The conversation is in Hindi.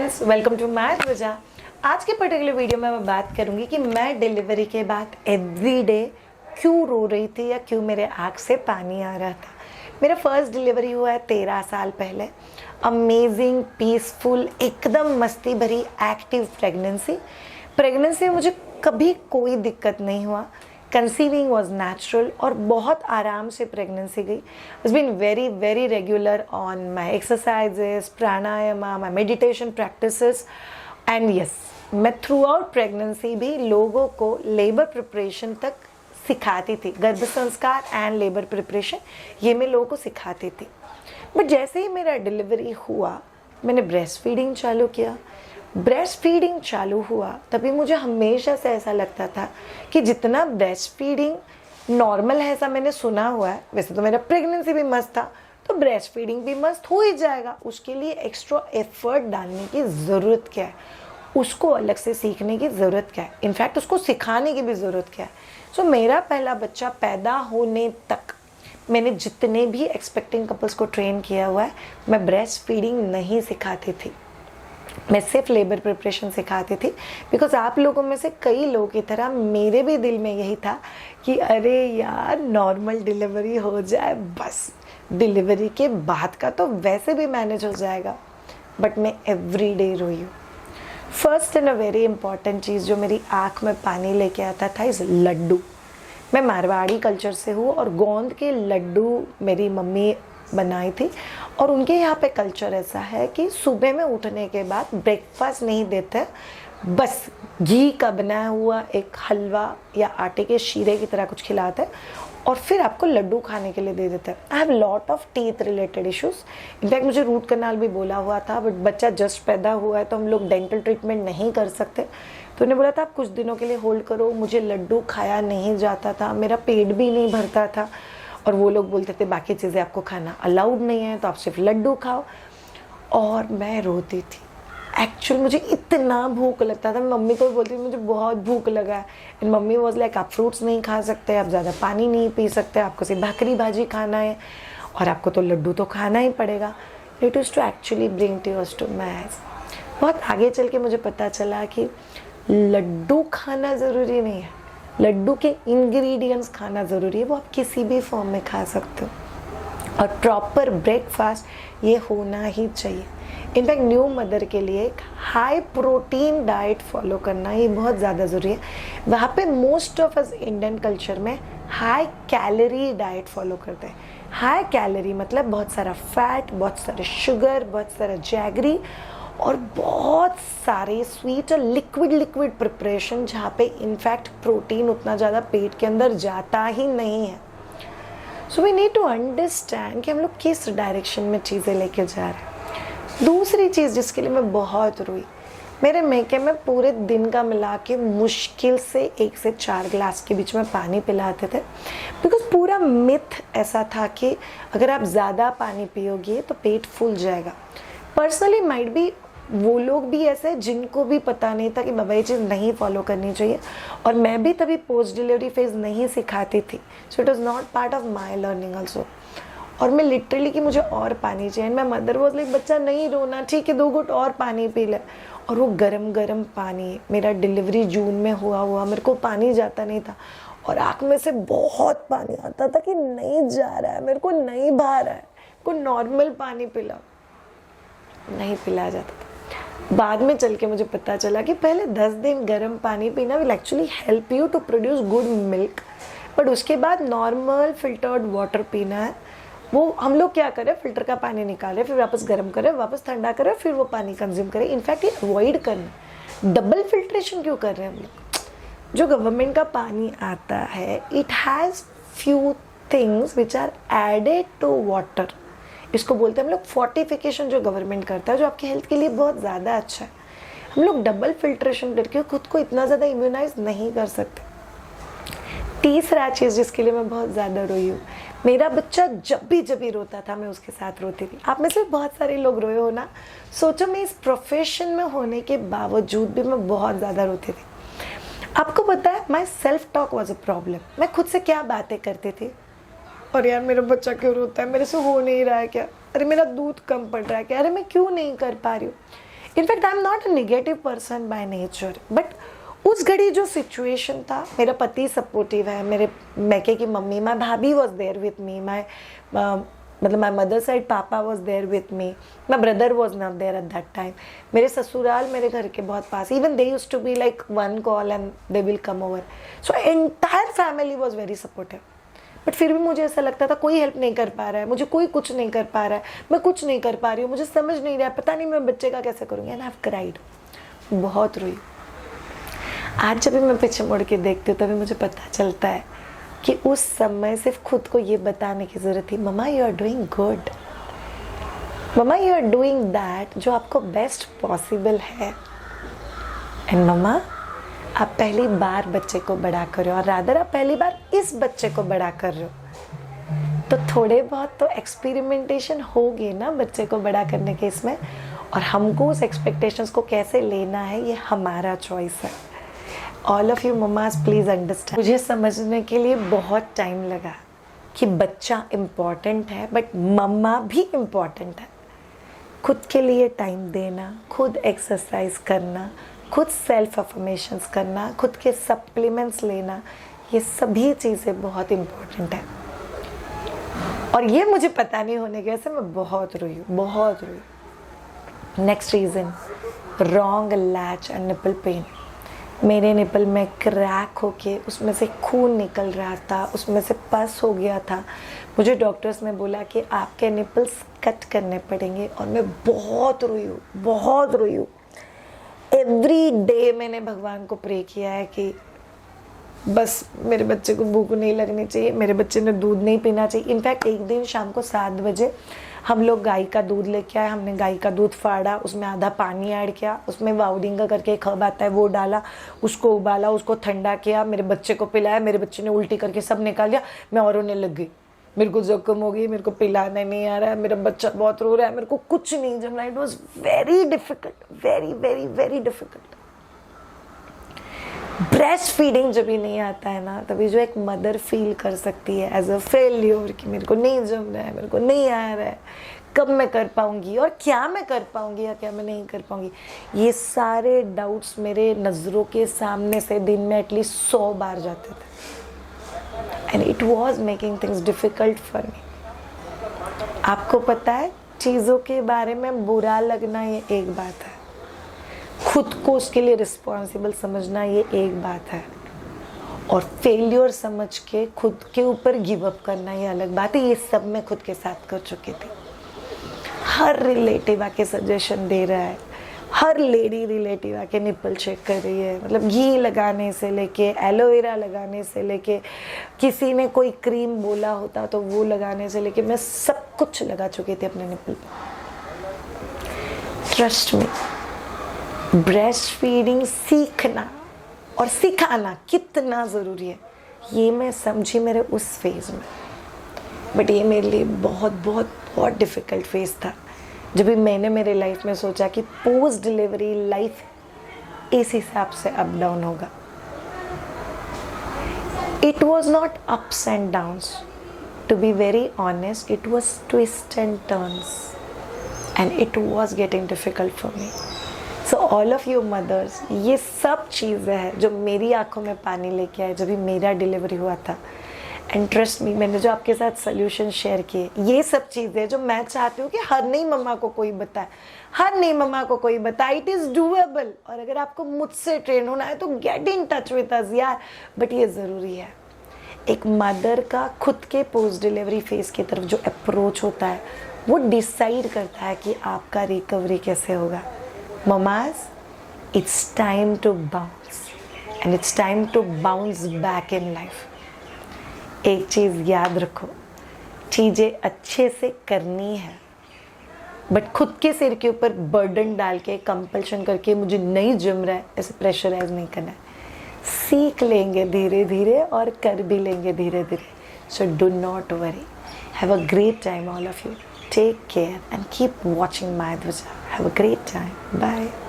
फ्रेंड्स, वेलकम टू माय ध्वजा। आज के पर्टिकुलर वीडियो में मैं बात करूंगी कि मैं डिलीवरी के बाद एवरी डे क्यों रो रही थी या क्यों मेरे आँख से पानी आ रहा था। मेरा फर्स्ट डिलीवरी हुआ है 13 साल पहले। अमेजिंग, पीसफुल, एकदम मस्ती भरी एक्टिव प्रेगनेंसी में मुझे कभी कोई दिक्कत नहीं हुआ। कंसीविंग वॉज नेचुरल और बहुत आराम से प्रेगनेंसी गई। It's been very very regular on my exercises, pranayama, my meditation practices and yes, मैं थ्रू आउट प्रेगनेंसी भी लोगों को लेबर प्रिपरेशन तक सिखाती थी। गर्भ संस्कार एंड लेबर प्रिपरेशन ये मैं लोगों को सिखाती थी। बट जैसे ही मेरा डिलीवरी हुआ, मैंने ब्रेस्ट फीडिंग चालू किया। ब्रेस्ट फीडिंग चालू हुआ तभी मुझे हमेशा से ऐसा लगता था कि जितना ब्रेस्ट फीडिंग नॉर्मल है, ऐसा मैंने सुना हुआ है, वैसे तो मेरा प्रेगनेंसी भी मस्त था, तो ब्रेस्ट फीडिंग भी मस्त हो ही जाएगा। उसके लिए एक्स्ट्रा एफर्ट डालने की ज़रूरत क्या है, उसको अलग से सीखने की ज़रूरत क्या है, इनफैक्ट उसको सिखाने की भी ज़रूरत क्या है। सो मेरा पहला बच्चा पैदा होने तक मैंने जितने भी एक्सपेक्टिंग कपल्स को ट्रेन किया हुआ है, मैं ब्रेस्ट फीडिंग नहीं सिखाती थी, मैं सिर्फ लेबर प्रिपरेशन सिखाती थी। बिकॉज आप लोगों में से कई लोगों की तरह मेरे भी दिल में यही था कि अरे यार, नॉर्मल डिलीवरी हो जाए बस, डिलीवरी के बाद का तो वैसे भी मैनेज हो जाएगा। बट मैं एवरी डे रोई हूँ। First and a very important चीज़ जो मेरी आँख में पानी लेके आता था इस लड्डू। मैं मारवाड़ी कल्चर से हूँ और गोंद के लड्डू मेरी मम्मी बनाई थी। और उनके यहाँ पे कल्चर ऐसा है कि सुबह में उठने के बाद ब्रेकफास्ट नहीं देते, बस घी का बनाया हुआ एक हलवा या आटे के शीरे की तरह कुछ खिलाते हैं और फिर आपको लड्डू खाने के लिए दे देते हैं। I have lot of teeth related issues. In fact मुझे रूट कनाल भी बोला हुआ था, बट बच्चा जस्ट पैदा हुआ है तो हम लोग डेंटल ट्रीटमेंट नहीं कर सकते, तो उन्हें बोला था आप कुछ दिनों के लिए होल्ड करो। मुझे लड्डू खाया नहीं जाता था, मेरा पेट भी नहीं भरता था और वो लोग बोलते थे बाकी चीज़ें आपको खाना अलाउड नहीं है, तो आप सिर्फ लड्डू खाओ। और मैं रोती थी। एक्चुअली मुझे इतना भूख लगता था, मम्मी को बोलती थी मुझे बहुत भूख लगा है। एंड मम्मी वॉज लाइक आप फ्रूट्स नहीं खा सकते, आप ज़्यादा पानी नहीं पी सकते, आपको सिर्फ भाकरी भाजी खाना है और आपको तो लड्डू तो खाना ही पड़ेगा। It is to actually bring tears to my eyes. बहुत आगे चल के मुझे पता चला कि लड्डू खाना ज़रूरी नहीं है, लड्डू के इंग्रेडिएंट्स खाना ज़रूरी है, वो आप किसी भी फॉर्म में खा सकते हो। और प्रॉपर ब्रेकफास्ट ये होना ही चाहिए। इनफैक्ट न्यू मदर के लिए एक हाई प्रोटीन डाइट फॉलो करना ये बहुत ज़्यादा ज़रूरी है। वहाँ पे most of us Indian culture में हाई कैलोरी डाइट फॉलो करते हैं। हाई कैलोरी मतलब बहुत सारा फैट, बहुत सारा शुगर, बहुत सारा जैगरी और बहुत सारे स्वीट और लिक्विड प्रिपरेशन, जहाँ पे इनफैक्ट प्रोटीन उतना ज़्यादा पेट के अंदर जाता ही नहीं है। So we need to understand कि हम लोग किस डायरेक्शन में चीज़ें लेके जा रहे हैं। दूसरी चीज़ जिसके लिए मैं बहुत रोई, मेरे मेके में पूरे दिन का मिला के मुश्किल से 1 से 4 ग्लास के बीच में पानी पिलाते थे। बिकॉज पूरा मिथ ऐसा था कि अगर आप ज़्यादा पानी पियोगे तो पेट फूल जाएगा। पर्सनली माइट बी वो लोग भी ऐसे जिनको भी पता नहीं था कि बाबा ये चीज़ नहीं फॉलो करनी चाहिए, और मैं भी तभी पोस्ट डिलीवरी फेज नहीं सिखाती थी। So it was not part of my learning also. और मैं लिटरली कि मुझे और पानी चाहिए, मैं मदर वॉज लाइक बच्चा नहीं रोना, ठीक है 2 घुट और पानी पी ले। और वो गरम पानी, मेरा डिलीवरी जून में हुआ, मेरे को पानी जाता नहीं था और आँख में से बहुत पानी आता था कि नहीं जा रहा है, मेरे को नहीं भा रहा है, को नॉर्मल पानी पिला, नहीं पिलाया जाता था। बाद में चल के मुझे पता चला कि पहले 10 दिन गर्म पानी पीना will actually help you to produce good milk, but उसके बाद नॉर्मल फिल्टर्ड वाटर पीना है। वो हम लोग क्या करें, फिल्टर का पानी निकालें, फिर वापस गर्म करें, वापस ठंडा करें, फिर वो पानी कंज्यूम करें। इनफैक्ट ये अवॉइड करना, डबल फिल्ट्रेशन क्यों कर रहे हैं हम लोग। जो गवर्नमेंट का पानी आता है, it has few things which are added to water. इसको बोलते हैं हम लोग फोर्टिफिकेशन, जो गवर्नमेंट करता है, जो आपकी हेल्थ के लिए बहुत ज़्यादा अच्छा है। हम लोग डबल फिल्ट्रेशन करके खुद को इतना ज़्यादा इम्यूनाइज नहीं कर सकते। तीसरा चीज़ जिसके लिए मैं बहुत ज़्यादा रोई हूँ, मेरा बच्चा जब भी रोता था मैं उसके साथ रोती थी। आप में से बहुत सारे लोग रोए हो ना। सोचो, मैं इस प्रोफेशन में होने के बावजूद भी मैं बहुत ज़्यादा रोती थी। आपको पता है, my self talk was a problem. मैं खुद से क्या बातें करती थी, और यार मेरा बच्चा क्यों रोता है, मेरे से हो नहीं रहा है क्या, अरे मेरा दूध कम पड़ रहा है क्या, अरे मैं क्यों नहीं कर पा रही हूँ। In fact I am not a negative person by nature, but उस घड़ी जो सिचुएशन था, मेरा पति सपोर्टिव है, मेरे मैके की मम्मी, माई भाभी वॉज देयर विथ मी, मतलब माई मदर साइड पापा was there with me, my brother was not there at that time. मेरे ससुराल मेरे घर के बहुत पास, even they used to be like one call and they will come over, so entire family was very supportive. But फिर भी मुझे ऐसा लगता था कोई हेल्प नहीं कर पा रहा है, मुझे कोई कुछ नहीं कर पा रहा है, मैं कुछ नहीं कर पा रही हूँ, मुझे समझ नहीं रहा है, पता नहीं मैं बच्चे का कैसे करूँगी। एंड आई हैव क्राइड, बहुत रोई। आज जब भी मैं पीछे मुड़ के देखती हूँ तभी मुझे पता चलता है कि उस समय सिर्फ खुद को ये बताने की ज़रूरत थी, मम्मा यू आर डूइंग गुड, मम्मा यू आर डूइंग दैट जो आपको बेस्ट पॉसिबल है। एंड मम्मा आप पहली बार बच्चे को बड़ा कर रहे हो, और रादर आप पहली बार इस बच्चे को बड़ा कर रहे हो, तो थोड़े बहुत तो एक्सपेरिमेंटेशन होगी ना बच्चे को बड़ा करने के इसमें, और हमको उस एक्सपेक्टेशंस को कैसे लेना है ये हमारा चॉइस है। All of you mamma's please understand. मुझे समझने के लिए बहुत टाइम लगा कि बच्चा इम्पॉर्टेंट है बट मम्मा भी इम्पॉर्टेंट है। खुद के लिए टाइम देना, खुद एक्सरसाइज करना, खुद सेल्फ अफर्मेशंस करना, खुद के सप्लीमेंट्स लेना, ये सभी चीज़ें बहुत इम्पॉर्टेंट है। और ये मुझे पता नहीं होने की वजह से मैं बहुत रोई, बहुत रोई। Next reason, wrong latch and nipple pain. मेरे निपल में क्रैक होके उसमें से खून निकल रहा था, उसमें से पस हो गया था। मुझे डॉक्टर्स ने बोला कि आपके निपल्स कट करने पड़ेंगे, और मैं बहुत रोई हूँ, बहुत रोई हूँ। एवरी डे मैंने भगवान को प्रे किया है कि बस मेरे बच्चे को भूख नहीं लगनी चाहिए, मेरे बच्चे ने दूध नहीं पीना चाहिए। इनफैक्ट एक दिन शाम को 7 बजे हम लोग गाय का दूध लेके आए, हमने गाय का दूध फाड़ा, उसमें आधा पानी ऐड किया, उसमें वाउडिंगा करके एक हर्ब आता है वो डाला, उसको उबाला, उसको ठंडा किया, मेरे बच्चे को पिलाया। मेरे बच्चे ने उल्टी करके सब निकाल दिया, मैं और रोने लग गई, मेरे को जख्म हो गई, मेरे को पिलाने नहीं आ रहा है, मेरा बच्चा बहुत रो रहा है, मेरे को कुछ नहीं जम रहा। It was very difficult, very very very difficult. Breast feeding जब भी नहीं आता है ना, तभी जो एक मदर फील कर सकती है एज अ फेल्योर कि मेरे को नहीं जम रहा है, मेरे को नहीं आ रहा है, कब मैं कर पाऊंगी, और क्या मैं कर पाऊंगी या क्या मैं नहीं कर पाऊंगी। ये सारे डाउट्स मेरे नज़रों के सामने से दिन में एटलीस्ट 100 बार जाते थे, and it was making things difficult for me. आपको पता है, चीज़ों के बारे में बुरा लगना ये एक बात है, खुद को उसके लिए रिस्पॉन्सिबल समझना ये एक बात है, और फेलियर समझ के खुद के ऊपर गिव अप करना ये अलग बात है। ये सब मैं खुद के साथ कर चुकी थी। हर रिलेटिव आके सजेशन दे रहा है, हर लेडी रिलेटिव आके निपल चेक कर रही है, मतलब घी लगाने से लेके एलोवेरा लगाने से लेके, किसी ने कोई क्रीम बोला होता तो वो लगाने से लेके, मैं सब कुछ लगा चुकी थी अपने निपल पे। ट्रस्ट मी, ब्रेस्ट फीडिंग सीखना और सिखाना कितना ज़रूरी है ये मैं समझी मेरे उस फेज़ में। बट ये मेरे लिए बहुत बहुत बहुत डिफ़िकल्ट फेज़ था, जब भी मैंने मेरे लाइफ में सोचा कि पोस्ट डिलीवरी लाइफ इस हिसाब से अप डाउन होगा। It was not ups and downs, to be very honest, it was twist and turns, and it was getting difficult for me. So all of you mothers, ये सब चीज़ें हैं जो मेरी आंखों में पानी लेके आए जब भी मेरा डिलीवरी हुआ था। एंड ट्रस्ट मी, मैंने जो आपके साथ सोल्यूशन शेयर किए, ये सब चीज़ें जो मैं चाहती हूँ कि हर नई मम्मा को कोई बताए, हर नई मम्मा को कोई बताए। इट इज़ डूएबल, और अगर आपको मुझसे ट्रेन होना है तो get in touch with us यार। बट ये ज़रूरी है, एक मदर का खुद के पोस्ट डिलीवरी फेज़ की तरफ जो अप्रोच होता है वो डिसाइड करता है कि आपका रिकवरी कैसे होगा। Mamas, it's time to bounce, and it's time to bounce back in life. एक चीज़ याद रखो, चीज़ें अच्छे से करनी है, बट खुद के सिर के ऊपर बर्डन डाल के कंपल्शन करके मुझे नहीं जम रहा है ऐसे प्रेशराइज नहीं करना है। सीख लेंगे धीरे धीरे और कर भी लेंगे धीरे धीरे। So do not worry, have a great time all of you, take care and keep watching my Dvaja. Have a great time. Bye.